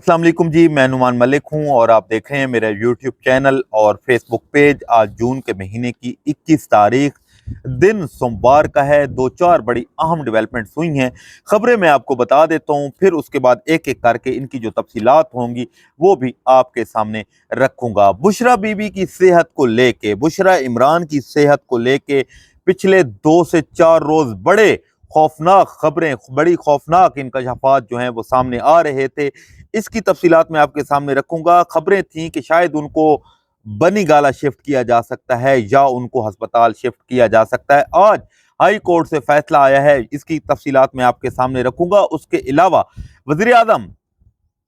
अस्सलाम वालेकुम जी, मैं नुमान मलिक हूं और आप देख रहे हैं मेरा यूट्यूब चैनल और फेसबुक पेज। आज जून के महीने की 21 तारीख दिन सोमवार का है। दो चार बड़ी अहम डेवलपमेंट्स हुई हैं, खबरें मैं आपको बता देता हूं, फिर उसके बाद एक एक करके इनकी जो तफसीलात होंगी वो भी आपके सामने रखूंगा। बुशरा बीबी की सेहत को लेके, बुशरा इमरान की सेहत को लेके पिछले 2 से 4 रोज बड़े खौफनाक खबरें, बड़ी खौफनाक इंकशाफात जो हैं वो सामने आ रहे थे। इसकी तफसीलात मैं आपके सामने रखूंगा। खबरें थीं कि शायद उनको बनी गाला शिफ्ट किया जा सकता है या उनको अस्पताल शिफ्ट किया जा सकता है। आज हाई कोर्ट से फैसला आया है, इसकी तफसीलात मैं आपके सामने रखूंगा। उसके अलावा वजीर आजम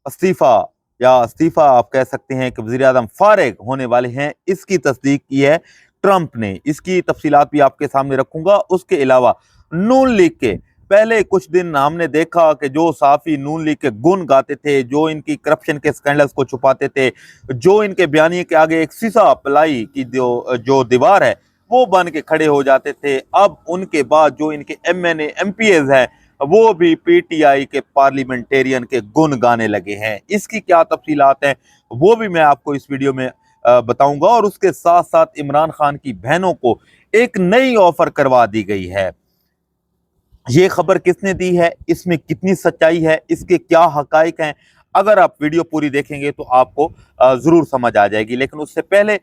इस्तीफा, या इस्तीफा आप कह सकते हैं कि वजीर आजम फारिग होने वाले हैं, इसकी तस्दीक की है ट्रंप ने। इसकी तफसीलात भी आपके सामने रखूंगा। उसके अलावा नून लीग के पहले कुछ दिन हमने देखा कि जो साफी नून लीग के गुण गाते थे, जो इनकी करप्शन के स्कैंडल्स को छुपाते थे, जो इनके बयानिए के आगे एक सीसा पलाई की जो दीवार है वो बन के खड़े हो जाते थे, अब उनके बाद जो इनके MNA MPs हैं वो भी PTI के पार्लियामेंटेरियन के गुण गाने लगे हैं। इसकी क्या तफसीलात हैं वो भी मैं आपको इस वीडियो में बताऊंगा। और उसके साथ साथ इमरान खान की बहनों को एक नई ऑफर करवा दी गई है। ये खबर किसने दी है, इसमें कितनी सच्चाई है, इसके क्या हकाइक हैं, अगर आप वीडियो पूरी देखेंगे तो आपको जरूर समझ आ जाएगी। लेकिन उससे पहले,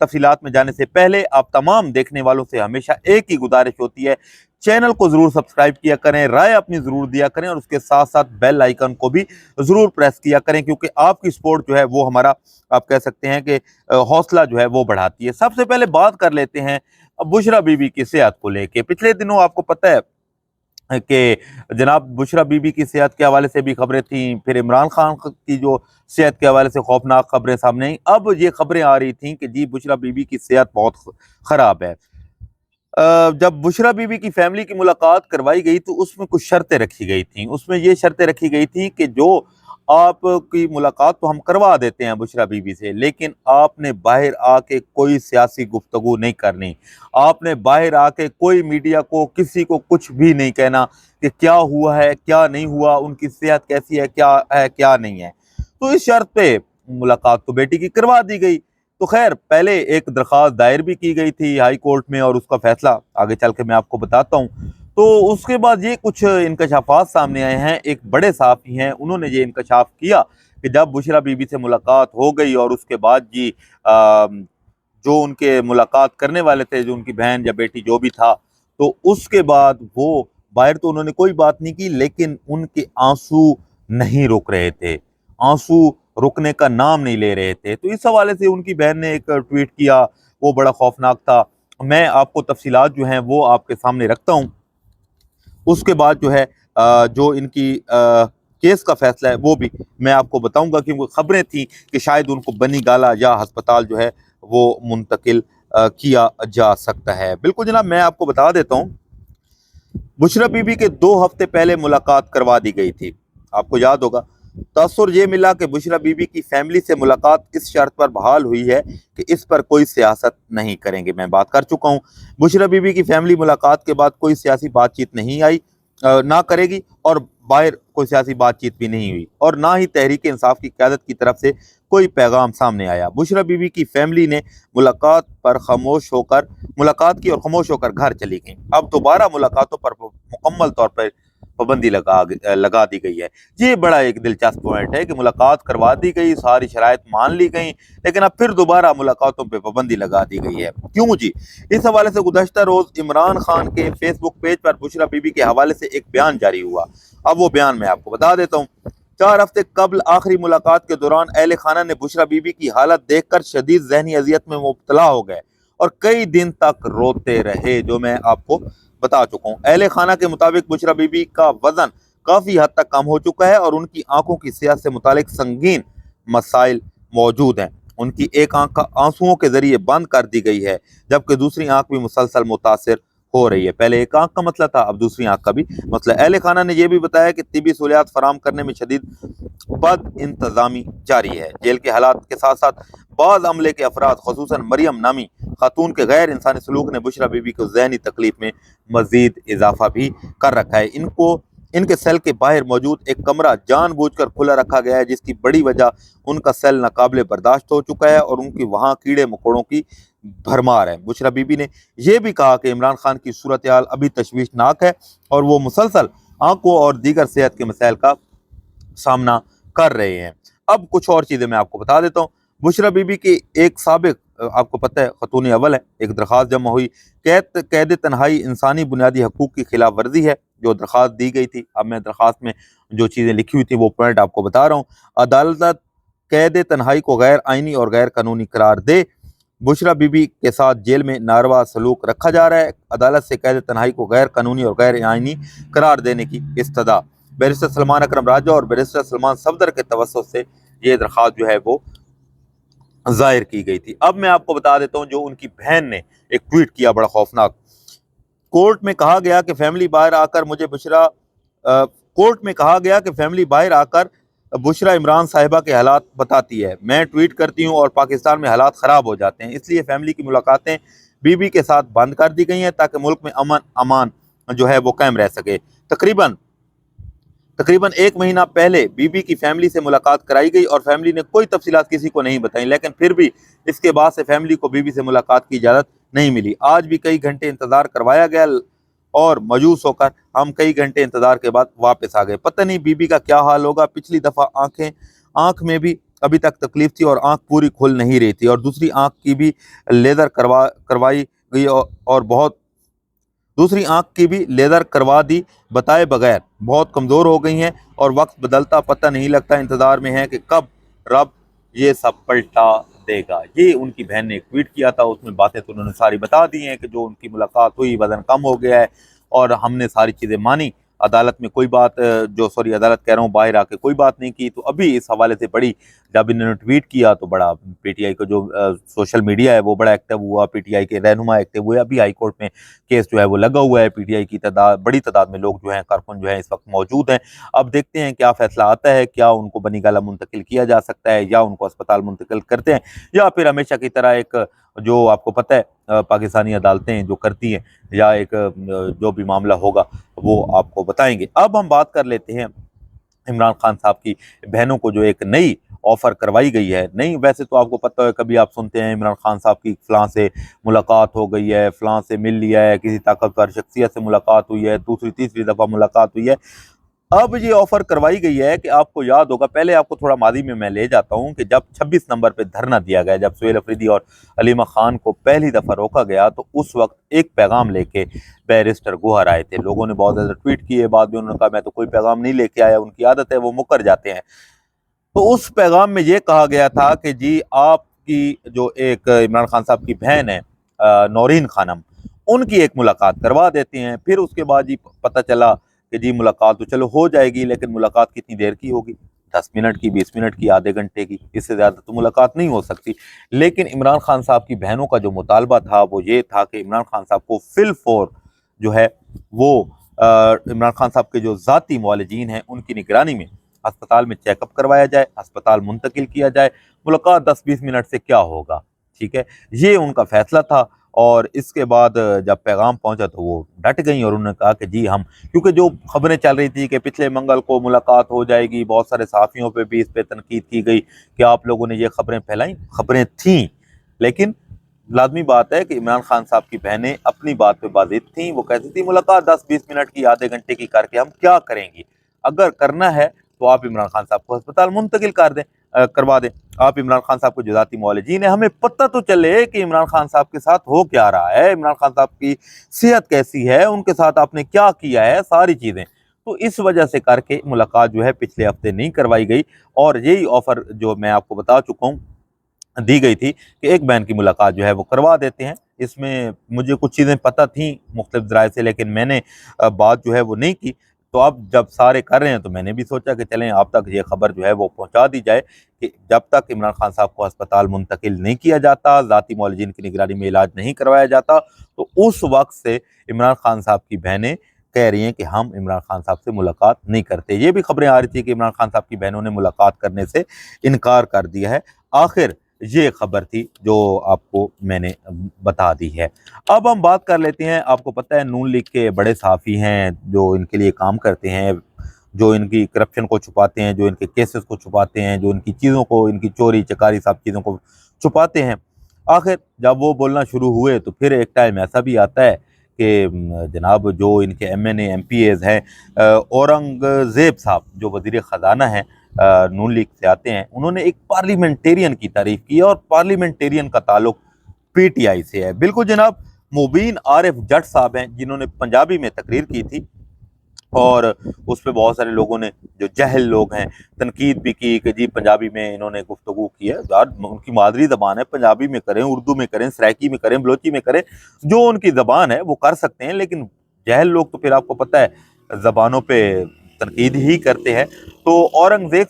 तफसीलात में जाने से पहले, आप तमाम देखने वालों से हमेशा एक ही गुजारिश होती है, चैनल को जरूर सब्सक्राइब किया करें, राय अपनी जरूर दिया करें और उसके साथ साथ बेल आइकन को भी जरूर प्रेस किया करें, क्योंकि आपकी सपोर्ट जो है वो हमारा, आप कह सकते हैं कि हौसला जो है वो बढ़ाती है। सबसे पहले बात कर लेते हैं बुशरा बीबी की सेहत को लेके। पिछले दिनों आपको पता है कि जनाब बुशरा बीबी की सेहत के हवाले से भी खबरें थीं, फिर इमरान खान की जो सेहत के हवाले से खौफनाक खबरें सामने आई। अब ये खबरें आ रही थीं कि जी बुशरा बीबी की सेहत बहुत खराब है। जब बुशरा बीबी की फैमिली की मुलाकात करवाई गई तो उसमें कुछ शर्तें रखी गई थी। उसमें ये शर्तें रखी गई थी कि जो आपकी मुलाकात तो हम करवा देते हैं बुशरा बीबी से, लेकिन आपने बाहर आके कोई सियासी गुफ्तगू नहीं करनी, आपने बाहर आके कोई मीडिया को, किसी को कुछ भी नहीं कहना कि क्या हुआ है क्या नहीं हुआ, उनकी सेहत कैसी है क्या नहीं है। तो इस शर्त पे मुलाकात तो बेटी की करवा दी गई। तो खैर, पहले एक दरख्वास्त दायर भी की गई थी हाई कोर्ट में और उसका फैसला आगे चल के मैं आपको बताता हूँ। तो उसके बाद ये कुछ इंकशाफात सामने आए हैं। एक बड़े साफ़ी हैं, उन्होंने ये इंकशाफ किया कि जब बुशरा बीबी से मुलाकात हो गई और उसके बाद जी जो उनके मुलाकात करने वाले थे, जो उनकी बहन या बेटी जो भी था, तो उसके बाद वो बाहर तो उन्होंने कोई बात नहीं की, लेकिन उनके आंसू नहीं रुक रहे थे, आंसू रुकने का नाम नहीं ले रहे थे। तो इस हवाले से उनकी बहन ने एक ट्वीट किया, वो बड़ा खौफनाक था। मैं आपको तफसीलात जो हैं वो आपके सामने रखता हूँ। उसके बाद जो है जो इनकी केस का फैसला है वो भी मैं आपको बताऊंगा, क्योंकि खबरें थी कि शायद उनको बनी गाला या अस्पताल जो है वो मुंतकिल किया जा सकता है। बिल्कुल जनाब, मैं आपको बता देता हूँ, बुशरा बीबी के 2 हफ्ते पहले मुलाकात करवा दी गई थी। आपको याद होगा, तासुर ये मिला कि बुशरा बीबी की फैमिली से मुलाकात इस शर्त पर बहाल हुई है कि इस पर कोई सियासत नहीं करेंगे। मैं बात कर चुका हूँ, बुशरा बीबी की फैमिली मुलाकात के बाद कोई सियासी बातचीत नहीं आई, ना करेगी, और बाहर कोई सियासी बातचीत भी नहीं हुई, और ना ही तहरीक इंसाफ की क़यादत की तरफ से कोई पैगाम सामने आया। बुशरा बीबी की फैमिली ने मुलाकात की और खामोश होकर घर चली गई। अब दोबारा मुलाकातों पर मुकम्मल तौर पर पाबंदी लगा दी गई है। ये बड़ा एक दिलचस्प पॉइंट है कि मुलाकात करवा दी गई, सारी शराइत मान ली गई, लेकिन अब फिर दोबारा मुलाकातों पे पाबंदी लगा दी गई है। क्यों जी? इस हवाले से गुज़श्ता रोज इमरान खान के फेसबुक पेज पर बुशरा बीबी के हवाले से एक बयान जारी हुआ। अब वो बयान मैं आपको बता देता हूँ। 4 हफ्ते कबल आखिरी मुलाकात के दौरान अहले खाना ने बुशरा बीबी की हालत देखकर शदीद ज़हनी अजियत में मुब्तला हो गए और कई दिन तक रोते रहे, जो मैं आपको बता चुका हूँ। अहले खाना के मुताबिक बुशरा बीबी का वजन काफ़ी हद तक कम हो चुका है और उनकी आंखों की सेहत से मुतालिक संगीन मसाइल मौजूद हैं। उनकी एक आंख का आंसुओं के जरिए बंद कर दी गई है, जबकि दूसरी आंख भी मुसलसल मुतासिर हो रही है। पहले एक आंख का मसला था, अब दूसरी आंख का भी मसला। अहले खाना ने यह भी बताया कि तिबी सहूलियात फराम करने में शदीद बद इंतजामी जारी है। जेल के हालात के साथ साथ बाज़ अमले के अफराद, खसूसन मरियम नामी खातून के गैर इंसानी सलूक ने बुशरा बीबी को ज़हनी तकलीफ में मजीद इजाफा भी कर रखा है। इनको ان کے سیل کے باہر موجود ایک کمرہ جان بوجھ کر کھلا رکھا گیا ہے، جس کی بڑی وجہ ان کا سیل ناقابل برداشت ہو چکا ہے اور ان کی وہاں کیڑے مکوڑوں کی بھرمار ہے۔ بشریٰ بی بی نے یہ بھی کہا کہ عمران خان کی صورتحال ابھی تشویشناک ہے اور وہ مسلسل آنکھوں اور دیگر صحت کے مسائل کا سامنا کر رہے ہیں۔ اب کچھ اور چیزیں میں آپ کو بتا دیتا ہوں۔ بشریٰ بی بی کی ایک سابق، آپ کو پتہ ہے خاتون اول ہے، ایک درخواست جمع ہوئی، قید تنہائی انسانی بنیادی حقوق کی خلاف ورزی ہے جو درخواست دی گئی تھی۔ اب میں درخواست میں جو چیزیں لکھی ہوئی تھیں وہ پوائنٹ آپ کو بتا رہا ہوں۔ عدالت قید تنہائی کو غیر آئینی اور غیر قانونی قرار دے۔ بشریٰ بی بی کے ساتھ جیل میں ناروا سلوک رکھا جا رہا ہے۔ عدالت سے قید تنہائی کو غیر قانونی اور غیر آئینی قرار دینے کی استدعا۔ بیرسٹر سلمان اکرم راجہ اور بیرسٹر سلمان صفدر کے توسط سے یہ درخواست جو ہے وہ ظاہر کی گئی تھی۔ اب میں آپ کو بتا دیتا ہوں جو ان کی بہن نے ایک ٹویٹ کیا بڑا خوفناک۔ کورٹ میں کہا گیا کہ فیملی باہر آ کر بشریٰ عمران صاحبہ کے حالات بتاتی ہے۔ میں ٹویٹ کرتی ہوں اور پاکستان میں حالات خراب ہو جاتے ہیں، اس لیے فیملی کی ملاقاتیں بی بی کے ساتھ بند کر دی گئی ہیں تاکہ ملک میں امن امان جو ہے وہ قائم رہ سکے۔ تقریباً ایک مہینہ پہلے بی بی کی فیملی سے ملاقات کرائی گئی اور فیملی نے کوئی تفصیلات کسی کو نہیں بتائیں، لیکن پھر بھی اس کے بعد سے فیملی کو بی بی سے ملاقات کی اجازت نہیں ملی۔ آج بھی کئی گھنٹے انتظار کروایا گیا اور مایوس ہو کر ہم کئی گھنٹے انتظار کے بعد واپس آ گئے۔ پتہ نہیں بی بی کا کیا حال ہوگا۔ پچھلی دفعہ آنکھ میں بھی ابھی تک تکلیف تھی اور آنکھ پوری کھل نہیں رہی تھی، اور دوسری آنکھ کی بھی لیزر کروائی گئی اور دوسری آنکھ کی بھی لیزر کروا دی بتائے بغیر بہت کمزور ہو گئی ہیں اور وقت بدلتا پتہ نہیں لگتا۔ انتظار میں ہے کہ کب رب یہ سب پلٹا دے گا۔ یہ ان کی بہن نے ایک ٹویٹ کیا تھا، اس میں باتیں تو انہوں نے ساری بتا دی ہیں کہ جو ان کی ملاقات ہوئی، وزن کم ہو گیا ہے اور ہم نے ساری چیزیں مانی۔ عدالت میں کوئی بات عدالت کہہ رہا ہوں باہر آ کے کوئی بات نہیں کی۔ تو ابھی اس حوالے سے بڑی، جب انہوں نے ٹویٹ کیا تو بڑا پی ٹی آئی کا جو سوشل میڈیا ہے وہ بڑا ایکٹیو ہوا، پی ٹی آئی کے رہنما ایکٹیو ہوئے۔ ابھی ہائی کورٹ میں کیس جو ہے وہ لگا ہوا ہے، پی ٹی آئی کی بڑی تعداد میں لوگ جو ہیں کارکن جو ہیں اس وقت موجود ہیں۔ اب دیکھتے ہیں کیا فیصلہ آتا ہے، کیا ان کو بنی گالہ منتقل کیا جا سکتا ہے یا ان کو اسپتال منتقل کرتے ہیں، یا پھر ہمیشہ کی طرح ایک جو آپ کو پتہ ہے پاکستانی عدالتیں جو کرتی ہیں، یا ایک جو بھی معاملہ ہوگا وہ آپ کو بتائیں گے۔ اب ہم بات کر لیتے ہیں عمران خان صاحب کی بہنوں کو جو ایک نئی آفر کروائی گئی ہے۔ نہیں، ویسے تو آپ کو پتہ ہے کبھی آپ سنتے ہیں عمران خان صاحب کی فلاں سے ملاقات ہو گئی ہے، فلاں سے مل لیا ہے، کسی طاقتور شخصیت سے ملاقات ہوئی ہے، دوسری تیسری دفعہ ملاقات ہوئی ہے۔ اب یہ آفر کروائی گئی ہے کہ آپ کو یاد ہوگا، پہلے آپ کو تھوڑا ماضی میں لے جاتا ہوں کہ جب 26 نمبر پہ دھرنا دیا گیا، جب سہیل افریدی اور علیمہ خان کو پہلی دفعہ روکا گیا، تو اس وقت ایک پیغام لے کے بیرسٹر گوہر آئے تھے۔ لوگوں نے بہت زیادہ ٹویٹ کیے، بعد میں انہوں نے کہا میں تو کوئی پیغام نہیں لے کے آیا، ان کی عادت ہے وہ مکر جاتے ہیں۔ تو اس پیغام میں یہ کہا گیا تھا کہ جی آپ کی جو ایک عمران خان صاحب کی بہن ہے نورین خانم، ان کی ایک ملاقات کروا دیتے ہیں۔ پھر اس کے بعد جی پتہ چلا کہ جی ملاقات تو چلو ہو جائے گی، لیکن ملاقات کتنی دیر کی ہوگی؟ 10 منٹ کی، 20 منٹ کی، آدھے گھنٹے کی، اس سے زیادہ تو ملاقات نہیں ہو سکتی۔ لیکن عمران خان صاحب کی بہنوں کا جو مطالبہ تھا وہ یہ تھا کہ عمران خان صاحب کو فی الفور جو ہے وہ عمران خان صاحب کے جو ذاتی معالجین ہیں ان کی نگرانی میں ہسپتال میں چیک اپ کروایا جائے، ہسپتال منتقل کیا جائے۔ ملاقات 10-20 منٹ سے کیا ہوگا، ٹھیک ہے، یہ ان کا فیصلہ تھا۔ اور اس کے بعد جب پیغام پہنچا تو وہ ڈٹ گئیں اور انہوں نے کہا کہ جی ہم، کیونکہ جو خبریں چل رہی تھی کہ پچھلے منگل کو ملاقات ہو جائے گی، بہت سارے صحافیوں پہ بھی اس پہ تنقید کی گئی کہ آپ لوگوں نے یہ خبریں پھیلائیں، خبریں تھیں، لیکن لازمی بات ہے کہ عمران خان صاحب کی بہنیں اپنی بات پہ باضد تھیں۔ وہ کہتی تھی ملاقات 10-20 منٹ کی، آدھے گھنٹے کی کر کے ہم کیا کریں گی؟ اگر کرنا ہے تو آپ عمران خان صاحب کو ہسپتال منتقل کروا دیں۔ آپ عمران خان صاحب کو جو ذاتی معالجین ہیں، ہمیں پتہ تو چلے کہ عمران خان صاحب کے ساتھ ہو کیا رہا ہے، عمران خان صاحب کی صحت کیسی ہے، ان کے ساتھ آپ نے کیا کیا ہے، ساری چیزیں۔ تو اس وجہ سے کر کے ملاقات جو ہے پچھلے ہفتے نہیں کروائی گئی، اور یہی آفر جو میں آپ کو بتا چکا ہوں دی گئی تھی کہ ایک بہن کی ملاقات جو ہے وہ کروا دیتے ہیں۔ اس میں مجھے کچھ چیزیں پتہ تھیں مختلف ذرائع سے، لیکن میں نے بات جو ہے وہ نہیں کی۔ تو اب جب سارے کر رہے ہیں تو میں نے بھی سوچا کہ چلیں آپ تک یہ خبر جو ہے وہ پہنچا دی جائے کہ جب تک عمران خان صاحب کو ہسپتال منتقل نہیں کیا جاتا، ذاتی معالجین کی نگرانی میں علاج نہیں کروایا جاتا، تو اس وقت سے عمران خان صاحب کی بہنیں کہہ رہی ہیں کہ ہم عمران خان صاحب سے ملاقات نہیں کرتے۔ یہ بھی خبریں آ رہی تھی کہ عمران خان صاحب کی بہنوں نے ملاقات کرنے سے انکار کر دیا ہے۔ آخر ये खबर थी जो आपको मैंने बता दी है। अब हम बात कर लेते हैं, आपको पता है नून लीग के बड़े सहाफ़ी हैं जो इनके लिए काम करते हैं, जो इनकी करप्शन को छुपाते हैं, जो इनके केसेस को छुपाते हैं, जो इनकी चीज़ों को, इनकी चोरी चकारी सब चीज़ों को छुपाते हैं। आखिर जब वो बोलना शुरू हुए तो फिर एक टाइम ऐसा भी आता है कि जनाब जो इनके एमएनए एमपीएज हैं, औरंगज़ेब साहब जो वज़ीर ख़ज़ाना हैं, नून लीग से आते हैं, उन्होंने एक पार्लियामेंटेरियन की तारीफ़ की और पार्लियामेंटेरियन का ताल्लुक पीटीआई से है। बिल्कुल जनाब, मुबीन आरिफ जट साहब हैं जिन्होंने पंजाबी में तकरीर की थी और उस पे बहुत सारे लोगों ने, जो जहल लोग हैं, तनकीद भी की कि जी पंजाबी में इन्होंने गुफ्तगू की है। यार उनकी मादरी ज़बान है, पंजाबी में करें, उर्दू में करें, सराइकी में करें, बलोची में करें, जो उनकी ज़बान है वो कर सकते हैं। लेकिन जहल लोग तो फिर आपको पता है ज़बानों पे तनकीद ही करते हैं। तो औरंगज़ेब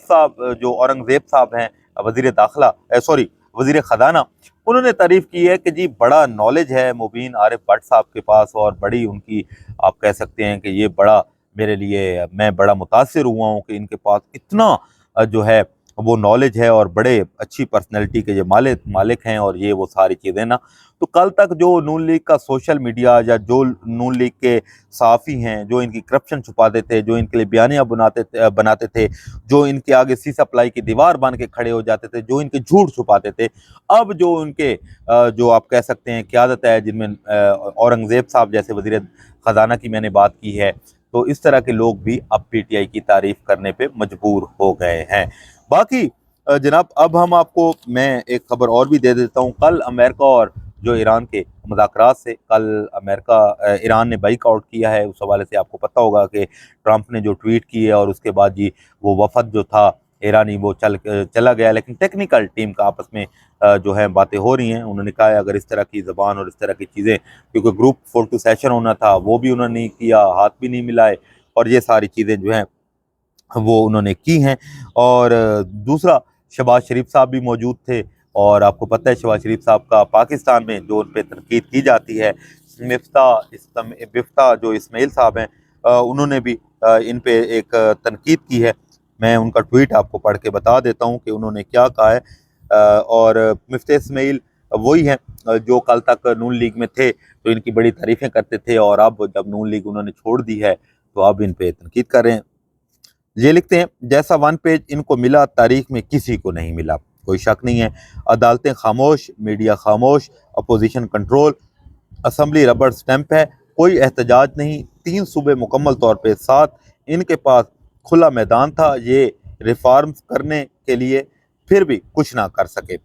साहब हैं वज़ीर दाखिला, सॉरी वज़ीर ख़ज़ाना, उन्होंने तारीफ़ की है कि जी बड़ा नॉलेज है मुबीन आरिफ भट्ट साहब के पास और बड़ी उनकी, आप कह सकते हैं कि ये बड़ा मेरे लिए, मैं बड़ा मुतासिर हुआ हूँ कि इनके पास इतना जो है वो नॉलेज है और बड़े अच्छी पर्सनैलिटी के ये मालिक हैं और ये वो सारी चीज़ें ना। तो कल तक जो नून लीग का सोशल मीडिया या जो नून लीग के सहाफ़ी हैं, जो इनकी करप्शन छुपाते थे, जो इनके लिए बयानियाँ बनाते थे, जो इनके आगे सी सप्लाई की दीवार बन के खड़े हो जाते थे, जो इनके झूठ छुपाते थे, अब जो उनके जो आप कह सकते हैं क़यादत है, जिनमें औरंगज़ेब साहब जैसे वज़ीर ख़ज़ाना की मैंने बात की है, तो इस तरह के लोग भी अब पीटीआई की तारीफ करने पे मजबूर हो गए हैं। बाकी जनाब अब हम आपको, मैं एक खबर और भी दे देता हूँ। कल अमेरिका और जो ईरान के मुज़ाकरात से, कल ईरान ने बाइकआउट किया है। उस हवाले से आपको पता होगा कि ट्रंप ने जो ट्वीट की है और उसके बाद जी वो वफद जो था ईरानी वो चला गया। लेकिन टेक्निकल टीम का आपस में जो है बातें हो रही हैं। उन्होंने कहा है अगर इस तरह की ज़बान और इस तरह की चीज़ें, क्योंकि ग्रुप फोटो सेशन होना था वो भी उन्होंने नहीं किया, हाथ भी नहीं मिलाए और ये सारी चीज़ें जो हैं वो उन्होंने की हैं। और दूसरा, शहबाज शरीफ साहब भी मौजूद थे और आपको पता है शहबाज शरीफ साहब का पाकिस्तान में जो उन पर तनकीद की जाती है, मिफ्ता जो इस्माइल साहब हैं, उन्होंने भी इन पे एक तनकीद की है। मैं उनका ट्वीट आपको पढ़ के बता देता हूँ कि उन्होंने क्या कहा है। और मिफ्ता इस्माइल वही हैं जो कल तक नून लीग में थे तो इनकी बड़ी तारीफ़ें करते थे और अब जब नून लीग उन्होंने छोड़ दी है तो अब इन पे तनकीद कर रहे हैं। ये लिखते हैं, जैसा वन पेज इनको मिला तारीख में किसी को नहीं मिला, कोई शक नहीं है। अदालतें खामोश, मीडिया खामोश, opposition control, assembly rubber stamp है, कोई एहतजाज नहीं, 3 सूबे मुकम्मल तौर पे साथ, इनके पास खुला मैदान था ये रिफॉर्म्स करने के लिए, फिर भी कुछ ना कर सके।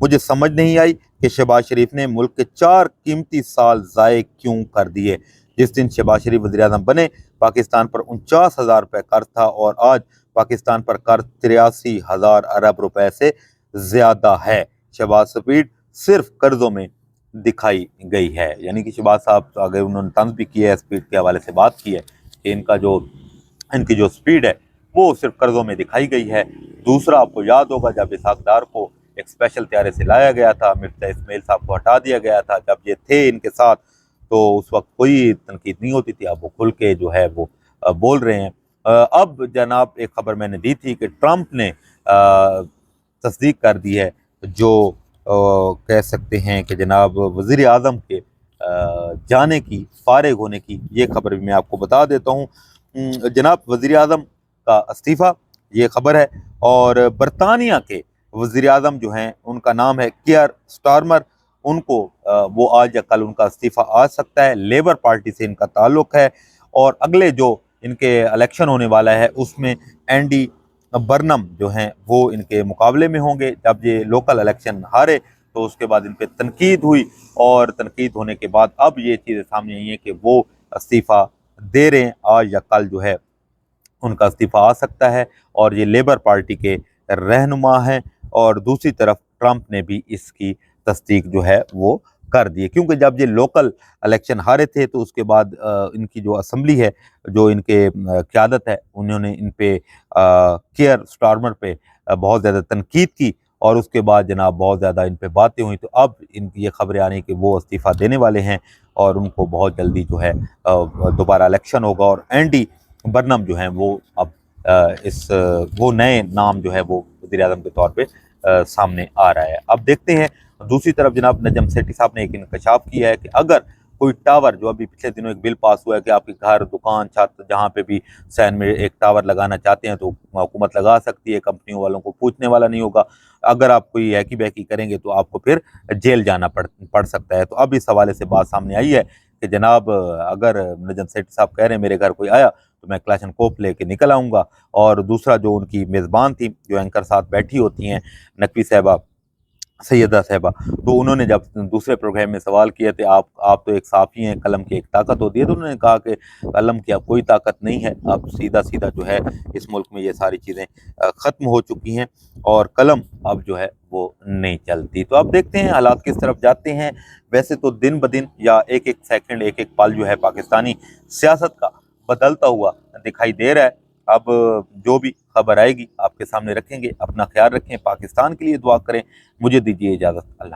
मुझे समझ नहीं आई कि शहबाज शरीफ ने मुल्क के 4 कीमती साल ज़ाये क्यों कर दिए। जिस दिन शहबाज शरीफ वज़ीर-ए-आज़म बने, पाकिस्तान पर 49,000 रुपये कर्ज था और आज पाकिस्तान पर कर्ज 83,000 अरब रुपए से ज़्यादा है। शहबाज स्पीड सिर्फ कर्जों में दिखाई गई है। यानी कि शहबाज साहब आगे उन्होंने तंज भी किया है, स्पीड के हवाले से बात की है कि इनकी जो स्पीड है वो सिर्फ कर्जों में दिखाई गई है। दूसरा, आपको याद होगा जब इसाक डार को एक स्पेशल त्यारे से लाया गया था, मिफ्ता इस्माइल साहब को हटा दिया गया था, जब ये थे इनके साथ तो उस वक्त कोई तनकीद नहीं होती थी। अब वो खुल के जो है वो बोल रहे हैं। अब जनाब एक खबर मैंने दी थी कि ट्रंप ने तस्दीक कर दी है, जो कह सकते हैं कि जनाब वज़ीर आज़म के जाने की, फारिग होने की, ये खबर भी मैं आपको बता देता हूँ। जनाब वज़ीर आज़म का इस्तीफ़ा, ये खबर है। और बरतानिया के वज़ीर आज़म जो हैं उनका नाम है कियर स्टारमर, उनको वो आज या कल उनका इस्तीफ़ा आ सकता है। लेबर पार्टी से इनका ताल्लुक़ है और अगले जो इनके इलेक्शन होने वाला है उसमें एंडी बर्नम जो हैं वो इनके मुकाबले में होंगे। जब ये लोकल इलेक्शन हारे तो उसके बाद इन पर तनकीद हुई और तनकीद होने के बाद अब ये चीज़ें सामने आई हैं कि वो इस्तीफ़ा दे रहे हैं। आज या कल जो है उनका इस्तीफ़ा आ सकता है और ये लेबर पार्टी के रहनुमा हैं। और दूसरी तरफ ट्रंप ने भी इसकी तस्दीक जो है वो कर दी है, क्योंकि जब ये लोकल इलेक्शन हारे थे तो उसके बाद इनकी जो असम्बली है, जो इनके क़यादत है, उन्होंने इन पे कियर स्टारमर पे बहुत ज़्यादा तनकीद की और उसके बाद जनाब बहुत ज़्यादा इन पे बातें हुई। तो अब इनकी ये खबरें आ रही कि वो इस्तीफ़ा देने वाले हैं और उनको बहुत जल्दी जो है दोबारा इलेक्शन होगा और एंडी बर्नम जो हैं वो अब اس وہ نئے نام جو ہے وہ وزیر اعظم کے طور پہ سامنے آ رہا ہے۔ اب دیکھتے ہیں دوسری طرف جناب نجم سیٹھی صاحب نے ایک انکشاف کیا ہے کہ اگر کوئی ٹاور، جو ابھی پچھلے دنوں ایک بل پاس ہوا ہے کہ آپ کے گھر، دکان، چھت، جہاں پہ بھی سین میں ایک ٹاور لگانا چاہتے ہیں تو حکومت لگا سکتی ہے، کمپنیوں والوں کو پوچھنے والا نہیں ہوگا۔ اگر آپ کوئی ہیکی بیکی کریں گے تو آپ کو پھر جیل جانا پڑ سکتا ہے۔ تو اب اس حوالے سے بات سامنے آئی ہے کہ جناب اگر نجم سیٹھی صاحب کہہ رہے ہیں میرے گھر کوئی آیا تو میں کلاشن کوپ لے کے نکل آؤں گا۔ اور دوسرا جو ان کی میزبان تھی، جو اینکر ساتھ بیٹھی ہوتی ہیں، نقوی صاحبہ، سیدہ صاحبہ، تو انہوں نے جب دوسرے پروگرام میں سوال کیا تھے آپ تو ایک صحافی ہیں، قلم کی ایک طاقت ہوتی ہے، تو انہوں نے کہا کہ قلم کی اب کوئی طاقت نہیں ہے، اب سیدھا سیدھا جو ہے اس ملک میں یہ ساری چیزیں ختم ہو چکی ہیں اور قلم اب جو ہے وہ نہیں چلتی۔ تو اب دیکھتے ہیں حالات کس طرف جاتے ہیں۔ ویسے تو دن بدن یا ایک ایک سیکنڈ، ایک ایک پل جو ہے پاکستانی سیاست کا بدلتا ہوا دکھائی دے رہا ہے۔ اب جو بھی خبر آئے گی آپ کے سامنے رکھیں گے۔ اپنا خیال رکھیں، پاکستان کے لیے دعا کریں۔ مجھے دیجیے اجازت، اللہ